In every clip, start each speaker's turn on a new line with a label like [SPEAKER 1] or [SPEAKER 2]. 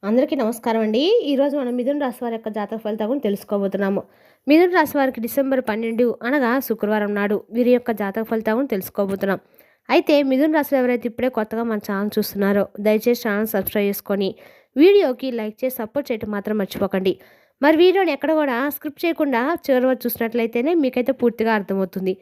[SPEAKER 1] అందరికీ నమస్కారం అండి. ఈరోజు మనం మిథున రాశి వారి యొక్క జాతక ఫలితాలను తెలుసుకోబోతున్నాము. మిథున రాశి వారికి డిసెంబర్ 12 అనగా శుక్రవారం నాడు వీరి యొక్క జాతక ఫలితాలను తెలుసుకోబోతున్నాం. అయితే మిథున రాశిలో ఎవరైతే ఇప్పుడే కొత్తగా మన ఛానల్ చూస్తున్నారో దయచేసి ఛానల్ సబ్స్క్రైబ్ చేసుకొని వీడియోకి లైక్ చేసి సపోర్ట్ చేయడం మాత్రం మర్చిపోకండి. మరి వీడియోని ఎక్కడ కూడా స్క్రిప్ట్ చేయకుండా చివరి వరకు చూసినట్లయితేనే మీకైతే పూర్తిగా అర్థమవుతుంది.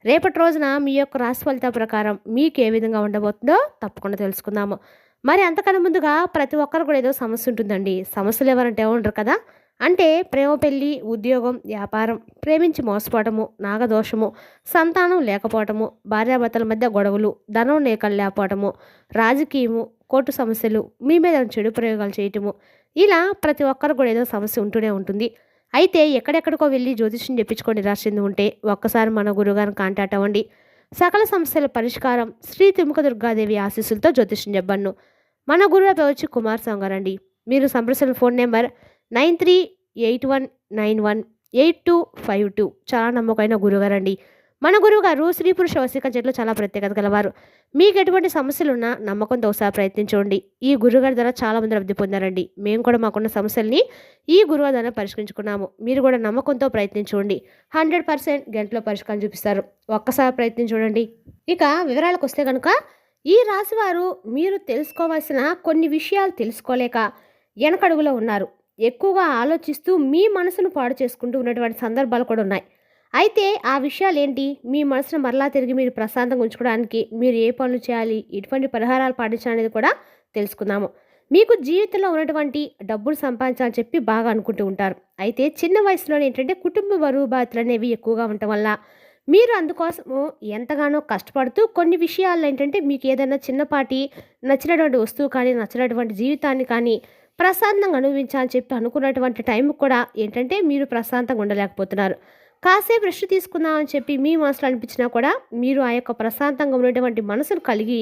[SPEAKER 1] రేపటి రోజున మీ యొక్క రాశి ఫలితాల ప్రకారం మీకు ఏ విధంగా ఉండబోతుందో తప్పకుండా తెలుసుకుందాము. మరి అంతకన్నా ముందుగా ప్రతి ఒక్కరు కూడా ఏదో సమస్య ఉంటుందండి. సమస్యలు ఎవరంటే ఉండరు కదా. అంటే ప్రేమ, పెళ్ళి, ఉద్యోగం, వ్యాపారం, ప్రేమించి మోసపోవటము, నాగదోషము, సంతానం లేకపోవటము, భార్యాభర్తల మధ్య గొడవలు, ధనం లేకపోవటము, రాజకీయము, కోర్టు సమస్యలు, మీ మీద చెడు ప్రయోగాలు చేయటము, ఇలా ప్రతి ఒక్కరు కూడా ఏదో సమస్య ఉంటూనే ఉంటుంది. అయితే ఎక్కడెక్కడికో వెళ్ళి జ్యోతిష్యం చెప్పించుకొని రాసింది ఉంటే ఒక్కసారి మన గురువుగారిని కాంటాక్ట్ అవ్వండి. సకల సమస్యల పరిష్కారం శ్రీ తిముక దుర్గాదేవి ఆశీస్సులతో జ్యోతిష్యం చెప్పను. మన గురువు వచ్చి కుమార్ సంగారండి. మీరు సంప్రదించిన ఫోన్ నెంబర్ 9381918252. చాలా నమ్మకమైన గురుగారండి. మన గురువుగారు స్త్రీ పురుష వశీకరణలో చాలా ప్రత్యేకత గలవారు. మీకు ఎటువంటి సమస్యలున్నా నమ్మకంతో ఒకసారి ప్రయత్నించండి. ఈ గురుగారి ద్వారా చాలా మంది లబ్ధి పొందారండి. మేము కూడా మాకున్న సమస్యల్ని ఈ గురువు ద్వారా పరిష్కరించుకున్నాము. మీరు కూడా నమ్మకంతో ప్రయత్నించండి. 100% గంటలో పరిష్కారం చూపిస్తారు. ఒక్కసారి ప్రయత్నించండి. ఇక వివరాలకు వస్తే కనుక ఈ రాశివారు మీరు తెలుసుకోవాల్సిన కొన్ని విషయాలు తెలుసుకోలేక వెనకడుగులో ఉన్నారు. ఎక్కువగా ఆలోచిస్తూ మీ మనసును పాడు చేసుకుంటూ ఉన్నటువంటి సందర్భాలు కూడా ఉన్నాయి. అయితే ఆ విషయాలు ఏంటి, మీ మనసును మరలా తిరిగి మీరు ప్రశాంతంగా ఉంచుకోవడానికి మీరు ఏ పనులు చేయాలి, ఎటువంటి పరిహారాలు పాటించాలనేది కూడా తెలుసుకుందాము. మీకు జీవితంలో ఉన్నటువంటి డబ్బులు సంపాదించాలని చెప్పి బాగా అనుకుంటూ ఉంటారు. అయితే చిన్న వయసులోనే ఏంటంటే కుటుంబ బరువు బాధ్యతలు అనేవి ఎక్కువగా ఉండటం వల్ల మీరు అందుకోసము ఎంతగానో కష్టపడుతూ కొన్ని విషయాల్లో ఏంటంటే మీకు ఏదైనా చిన్నపాటి నచ్చినటువంటి వస్తువు కానీ నచ్చినటువంటి జీవితాన్ని కానీ ప్రశాంతంగా అనుభవించాలని చెప్పి అనుకున్నటువంటి టైం కూడా ఏంటంటే మీరు ప్రశాంతంగా ఉండలేకపోతున్నారు. కాసేపు రెస్ట్ తీసుకుందామని చెప్పి మీ మనసులో అనిపించినా కూడా మీరు ఆ యొక్క ప్రశాంతంగా ఉన్నటువంటి మనసును కలిగి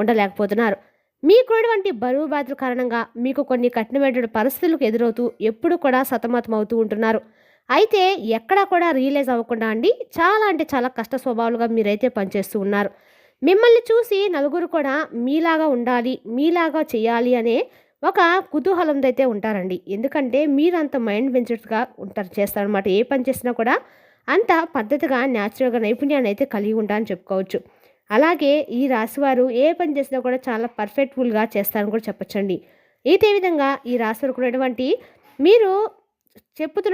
[SPEAKER 1] ఉండలేకపోతున్నారు. మీకున్నటువంటి బరువు బాధ్యతల కారణంగా మీకు కొన్ని కఠినమైనటువంటి పరిస్థితులకు ఎదురవుతూ ఎప్పుడు కూడా సతమతం అవుతూ ఉంటున్నారు. అయితే ఎక్కడా కూడా రియలైజ్ అవ్వకుండా అండి చాలా అంటే చాలా కష్ట స్వభావాలుగా మీరైతే పనిచేస్తూ ఉన్నారు. మిమ్మల్ని చూసి నలుగురు కూడా మీలాగా ఉండాలి, మీలాగా చేయాలి అనే ఒక కుతూహలంతో అయితే ఉంటారండి. ఎందుకంటే మీరు అంత మైండ్ వెంచర్స్గా ఉంటారు, చేస్తారనమాట. ఏ పని చేసినా కూడా అంత పద్ధతిగా న్యాచురల్గా నైపుణ్యాన్ని అయితే కలిగి ఉంటారని చెప్పుకోవచ్చు. అలాగే ఈ రాశివారు ఏ పని చేసినా కూడా చాలా పర్ఫెక్ట్ఫుల్గా చేస్తారని కూడా చెప్పచ్చండి. ఇదే విధంగా ఈ రాశివారు ఉన్నటువంటి మీరు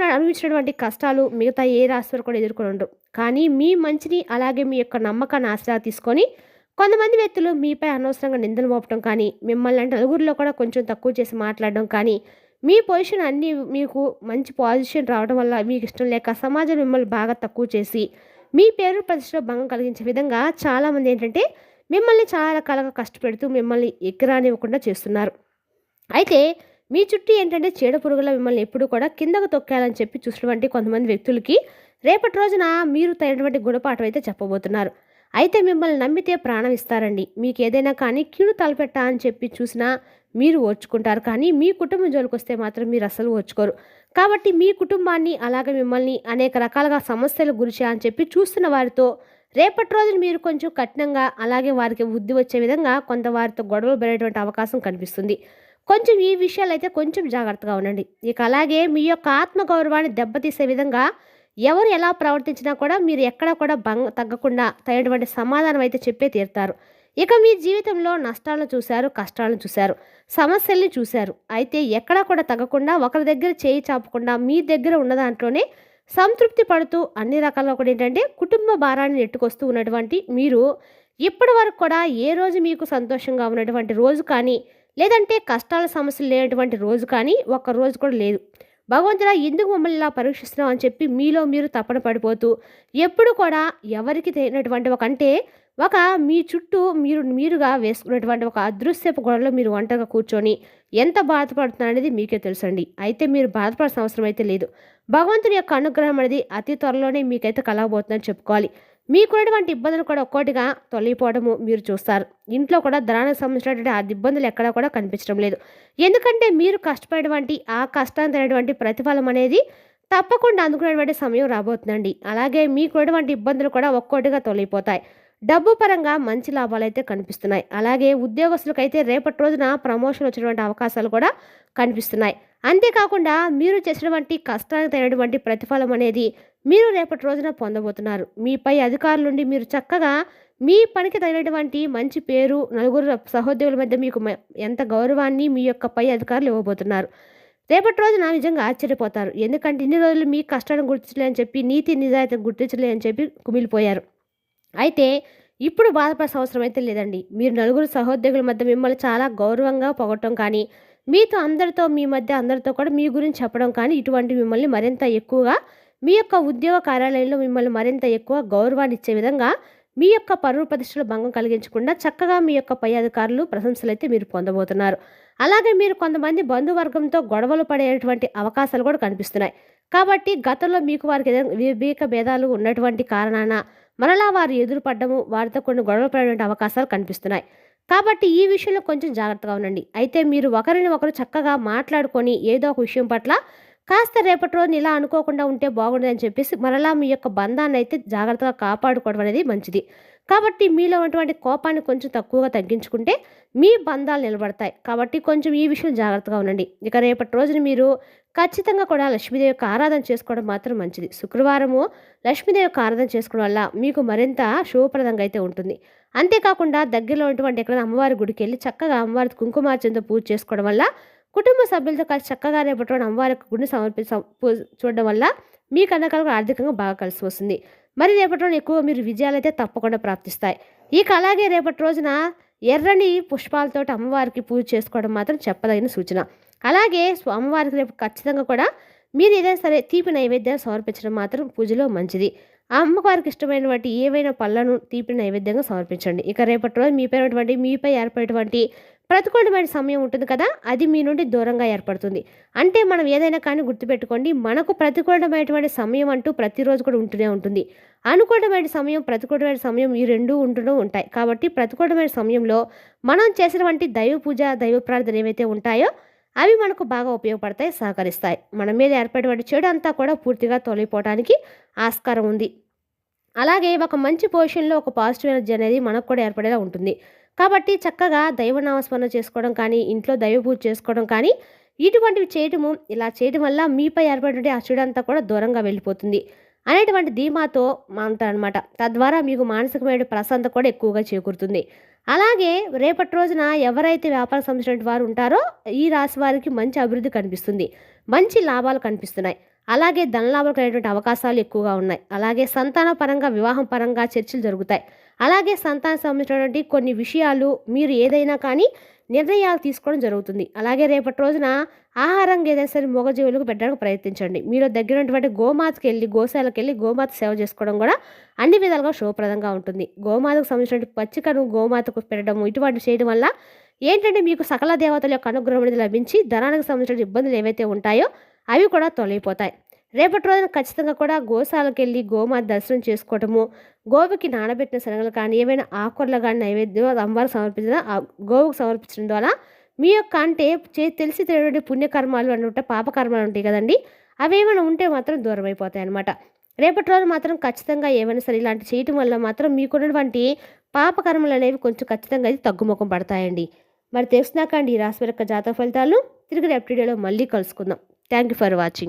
[SPEAKER 1] అనుభవించినటువంటి కష్టాలు మిగతా ఏ రాశివారు కూడా ఎదుర్కొని ఉండరు. కానీ మీ మంచిని అలాగే మీ యొక్క నమ్మకాన్ని ఆసరా తీసుకొని కొంతమంది వ్యక్తులు మీపై అనవసరంగా నిందలు మోపడం కానీ మిమ్మల్ని అంటే నలుగురిలో కూడా కొంచెం తక్కువ చేసి మాట్లాడడం కానీ మీ పొజిషన్ అన్నీ మీకు మంచి పొజిషన్ రావడం వల్ల మీకు ఇష్టం లేక సమాజం మిమ్మల్ని బాగా తక్కువ చేసి మీ పేరు ప్రతిష్టలో భంగం కలిగించే విధంగా చాలామంది ఏంటంటే మిమ్మల్ని చాలా రకాలుగా కష్టపెడుతూ మిమ్మల్ని ఎక్కరానివ్వకుండా చేస్తున్నారు. అయితే మీ చుట్టూ ఏంటంటే చీడ పురుగుల మిమ్మల్ని ఎప్పుడు కూడా కిందకు తొక్కాలని చెప్పి చూసినటువంటి కొంతమంది వ్యక్తులకి రేపటి రోజున మీరు తగినటువంటి గుణపాఠం అయితే చెప్పబోతున్నారు. అయితే మిమ్మల్ని నమ్మితే ప్రాణం ఇస్తారండి. మీకు ఏదైనా కానీ కీడు తలపెట్టా అని చెప్పి చూసినా మీరు ఓర్చుకుంటారు. కానీ మీ కుటుంబం జోలికి వస్తే మాత్రం మీరు అసలు ఓర్చుకోరు. కాబట్టి మీ కుటుంబాన్ని అలాగే మిమ్మల్ని అనేక రకాలుగా సమస్యలకు గురి చేయాలని చెప్పి చూస్తున్న వారితో రేపటి రోజున మీరు కొంచెం కఠినంగా అలాగే వారికి బుద్ధి వచ్చే విధంగా కొంత వారితో గొడవలు పెరిగేటువంటి అవకాశం కనిపిస్తుంది. కొంచెం ఈ విషయాలు అయితే కొంచెం జాగ్రత్తగా ఉండండి. ఇక అలాగే మీ యొక్క ఆత్మగౌరవాన్ని దెబ్బతీసే విధంగా ఎవరు ఎలా ప్రవర్తించినా కూడా మీరు ఎక్కడా కూడా తగ్గకుండా తగినటువంటి సమాధానం అయితే చెప్పే తీరుతారు. ఇక మీ జీవితంలో నష్టాలను చూశారు, కష్టాలను చూశారు, సమస్యల్ని చూశారు. అయితే ఎక్కడా కూడా తగ్గకుండా ఒకరి దగ్గర చేయి చాపకుండా మీ దగ్గర ఉన్న దాంట్లోనే సంతృప్తి పడుతూ అన్ని రకాలుగా కూడా ఏంటంటే కుటుంబ భారాన్ని నెట్టుకొస్తూ ఉన్నటువంటి మీరు ఇప్పటి వరకు కూడా ఏ రోజు మీకు సంతోషంగా ఉన్నటువంటి రోజు కానీ లేదంటే కష్టాల సమస్యలు లేనటువంటి రోజు కానీ ఒక్క రోజు కూడా లేదు. భగవంతుడా ఎందుకు మమ్మల్ని ఇలా పరీక్షిస్తున్నాం అని చెప్పి మీలో మీరు తపన పడిపోతూ ఎప్పుడు కూడా ఎవరికి తెలియనటువంటి ఒక మీ చుట్టూ మీరుగా వేసుకున్నటువంటి ఒక అదృశ్యపు గొడవలో మీరు ఒంటరిగా కూర్చొని ఎంత బాధపడుతున్నారు అనేది మీకే తెలుసండి. అయితే మీరు బాధపడాల్సిన అవసరం అయితే లేదు. భగవంతుని యొక్క అనుగ్రహం అనేది అతి త్వరలోనే మీకైతే కలగబోతుందని చెప్పుకోవాలి. మీకున్నటువంటి ఇబ్బందులు కూడా ఒక్కోటిగా తొలగిపోవడము మీరు చూస్తారు. ఇంట్లో కూడా ధనానికి సంబంధించినటువంటి ఆ ఇబ్బందులు ఎక్కడా కూడా కనిపించడం లేదు. ఎందుకంటే మీరు కష్టపడేటువంటి ఆ కష్టాన్ని తినేటువంటి ప్రతిఫలం అనేది తప్పకుండా అందుకునేటువంటి సమయం రాబోతుందండి. అలాగే మీకున్నటువంటి ఇబ్బందులు కూడా ఒక్కోటిగా తొలగిపోతాయి. డబ్బు పరంగా మంచి లాభాలైతే కనిపిస్తున్నాయి. అలాగే ఉద్యోగస్తులకైతే రేపటి రోజున ప్రమోషన్ వచ్చేటువంటి అవకాశాలు కూడా కనిపిస్తున్నాయి. అంతేకాకుండా మీరు చేసినటువంటి కష్టానికి తగినటువంటి ప్రతిఫలం అనేది మీరు రేపటి రోజున పొందబోతున్నారు. మీపై అధికారుల నుండి మీరు చక్కగా మీ పనికి తగినటువంటి మంచి పేరు, నలుగురు సహోద్యోగుల మధ్య మీకు ఎంత గౌరవాన్ని మీ యొక్క పై అధికారులు ఇవ్వబోతున్నారు. రేపటి రోజున నిజంగా ఆశ్చర్యపోతారు. ఎందుకంటే ఇన్ని రోజులు మీ కష్టాన్ని గుర్తించలే అని చెప్పి, నీతి నిజాయితీని గుర్తించలే అని చెప్పి కుమిలిపోయారు. అయితే ఇప్పుడు బాధపడాల్సిన అవసరం అయితే లేదండి. మీరు నలుగురు సహోద్యోగుల మధ్య మిమ్మల్ని చాలా గౌరవంగా పొగట్టం కానీ, మీతో అందరితో మీ మధ్య అందరితో కూడా మీ గురించి చెప్పడం కానీ, ఇటువంటి మిమ్మల్ని మరింత ఎక్కువగా మీ యొక్క ఉద్యోగ కార్యాలయంలో మిమ్మల్ని మరింత ఎక్కువ గౌరవాన్ని ఇచ్చే విధంగా మీ యొక్క పరువు ప్రతిష్టలు భంగం కలిగించకుండా చక్కగా మీ యొక్క పై అధికారులు ప్రశంసలు అయితే మీరు పొందబోతున్నారు. అలాగే మీరు కొంతమంది బంధువర్గంతో గొడవలు పడేటువంటి అవకాశాలు కూడా కనిపిస్తున్నాయి. కాబట్టి గతంలో మీకు వారికి ఏదైనా వివేక భేదాలు ఉన్నటువంటి కారణాన మరలా వారు ఎదురుపడ్డము, వారితో కొన్ని గొడవలు పడేటువంటి అవకాశాలు కనిపిస్తున్నాయి. కాబట్టి ఈ విషయంలో కొంచెం జాగ్రత్తగా ఉండండి. అయితే మీరు ఒకరిని ఒకరు చక్కగా మాట్లాడుకొని ఏదో ఒక విషయం పట్ల కాస్త రేపటి రోజున ఇలా అనుకోకుండా ఉంటే బాగుండదని చెప్పేసి మరలా మీ యొక్క బంధాన్ని అయితే జాగ్రత్తగా కాపాడుకోవడం అనేది మంచిది. కాబట్టి మీలో ఉన్నటువంటి కోపాన్ని కొంచెం తక్కువగా తగ్గించుకుంటే మీ బంధాలు నిలబడతాయి. కాబట్టి కొంచెం ఈ విషయం జాగ్రత్తగా ఉండండి. ఇక రేపటి రోజున మీరు ఖచ్చితంగా కూడా లక్ష్మీదేవి యొక్క ఆరాధన చేసుకోవడం మాత్రం మంచిది. శుక్రవారము లక్ష్మీదేవి యొక్క ఆరాధన చేసుకోవడం వల్ల మీకు మరింత శుభప్రదంగా అయితే ఉంటుంది. అంతేకాకుండా దగ్గరలో ఉన్నటువంటి ఎక్కడైనా అమ్మవారి గుడికి వెళ్ళి చక్కగా అమ్మవారి కుంకుమార్చనతో పూజ చేసుకోవడం వల్ల, కుటుంబ సభ్యులతో కలిసి చక్కగా రేపటి రోజున అమ్మవారి యొక్క గుడిని చూడడం వల్ల మీకు అన్నకాలుగా ఆర్థికంగా బాగా కలిసి వస్తుంది. మరి రేపటి రోజున ఎక్కువ మీరు విజయాలైతే తప్పకుండా ప్రాప్తిస్తాయి. ఇక అలాగే రేపటి రోజున ఎర్రని పుష్పాలతో అమ్మవారికి పూజ చేసుకోవడం మాత్రం చెప్పదగిన సూచన. అలాగే అమ్మవారికి రేపు ఖచ్చితంగా కూడా మీరు ఏదైనా సరే తీపి నైవేద్యాన్ని సమర్పించడం మాత్రం పూజలో మంచిది. ఆ అమ్మవారికి ఇష్టమైనటువంటి ఏవైనా పళ్ళను తీపి నైవేద్యంగా సమర్పించండి. ఇక రేపటి రోజు మీపై ఏర్పడేటువంటి ప్రతికూలమైన సమయం ఉంటుంది కదా, అది మీ నుండి దూరంగా ఏర్పడుతుంది. అంటే మనం ఏదైనా కానీ గుర్తుపెట్టుకోండి, మనకు ప్రతికూలమైనటువంటి సమయం అంటూ ప్రతిరోజు కూడా ఉంటూనే ఉంటుంది. అనుకూలమైన సమయం, ప్రతికూలమైన సమయం ఈ రెండూ ఉంటూ ఉంటాయి. కాబట్టి ప్రతికూలమైన సమయంలో మనం చేసినటువంటి దైవ పూజ, దైవ ప్రార్థన ఏవైతే ఉంటాయో అవి మనకు బాగా ఉపయోగపడతాయి, సహకరిస్తాయి. మన మీద ఏర్పడేటువంటి చెడు అంతా కూడా పూర్తిగా తొలగిపోవడానికి ఆస్కారం ఉంది. అలాగే ఒక మంచి పొజిషన్లో ఒక పాజిటివ్ ఎనర్జీ అనేది మనకు కూడా ఏర్పడేలా ఉంటుంది. కాబట్టి చక్కగా దైవనామస్మరణ చేసుకోవడం కానీ, ఇంట్లో దైవ పూజ చేసుకోవడం కానీ, ఇటువంటివి చేయటము, ఇలా చేయడం వల్ల మీపై ఏర్పడే ఆ చెడు అంతా కూడా దూరంగా వెళ్ళిపోతుంది అనేటువంటి ధీమాతో ఉంటారనమాట. తద్వారా మీకు మానసికమైన ప్రశాంతత కూడా ఎక్కువగా చేకూరుతుంది. అలాగే రేపటి రోజున ఎవరైతే వ్యాపారం సంబంధించిన వారు ఉంటారో ఈ రాశి వారికి మంచి అభివృద్ధి కనిపిస్తుంది, మంచి లాభాలు కనిపిస్తున్నాయి. అలాగే ధనలాభాలు కలిగేటువంటి అవకాశాలు ఎక్కువగా ఉన్నాయి. అలాగే సంతాన పరంగా, వివాహం పరంగా చర్చలు జరుగుతాయి. అలాగే సంతానం సంబంధించినటువంటి కొన్ని విషయాలు మీరు ఏదైనా కానీ నిర్ణయాలు తీసుకోవడం జరుగుతుంది. అలాగే రేపటి రోజున ఆహారంగా ఏదైనా సరే మూగజీవులకు పెట్టడానికి ప్రయత్నించండి. మీరు దగ్గరటువంటి గోశాలకు వెళ్ళి గోమాత సేవ చేసుకోవడం కూడా అన్ని విధాలుగా శుభప్రదంగా ఉంటుంది. గోమాతకు సంబంధించిన పచ్చికను గోమాతకు పెట్టడం ఇటువంటి చేయడం వల్ల ఏంటంటే మీకు సకల దేవతల యొక్క అనుగ్రహం అనేది లభించి ధనానికి సంబంధించిన ఇబ్బందులు ఏవైతే ఉంటాయో అవి కూడా తొలగిపోతాయి. రేపటి రోజున ఖచ్చితంగా కూడా గోశాలకు వెళ్ళి గోమాత దర్శనం చేసుకోవటము, గోవుకి నానబెట్టిన శనగలు కానీ ఏవైనా ఆకుకూరలు కానీ నైవేద్యం అమ్మవారికి సమర్పించిన గోవుకు సమర్పించడం ద్వారా మీ యొక్క అంటే తెలిసి తెలియని పుణ్యకర్మాలు అంటే పాపకర్మాలు ఉంటాయి కదండి, అవేమైనా ఉంటే మాత్రం దూరం అయిపోతాయి అన్నమాట. రేపటి రోజు మాత్రం ఖచ్చితంగా ఏమైనా సరే ఇలాంటి చేయటం వల్ల మాత్రం మీకున్నటువంటి పాపకర్మలు అనేవి కొంచెం ఖచ్చితంగా అయితే తగ్గుముఖం పడతాయండి. మరి తెలుసునాకండి ఈ రాశి యొక్క జాతక ఫలితాలను తిరిగి రేపటి వీడియోలో మళ్ళీ కలుసుకుందాం. Thank you for watching.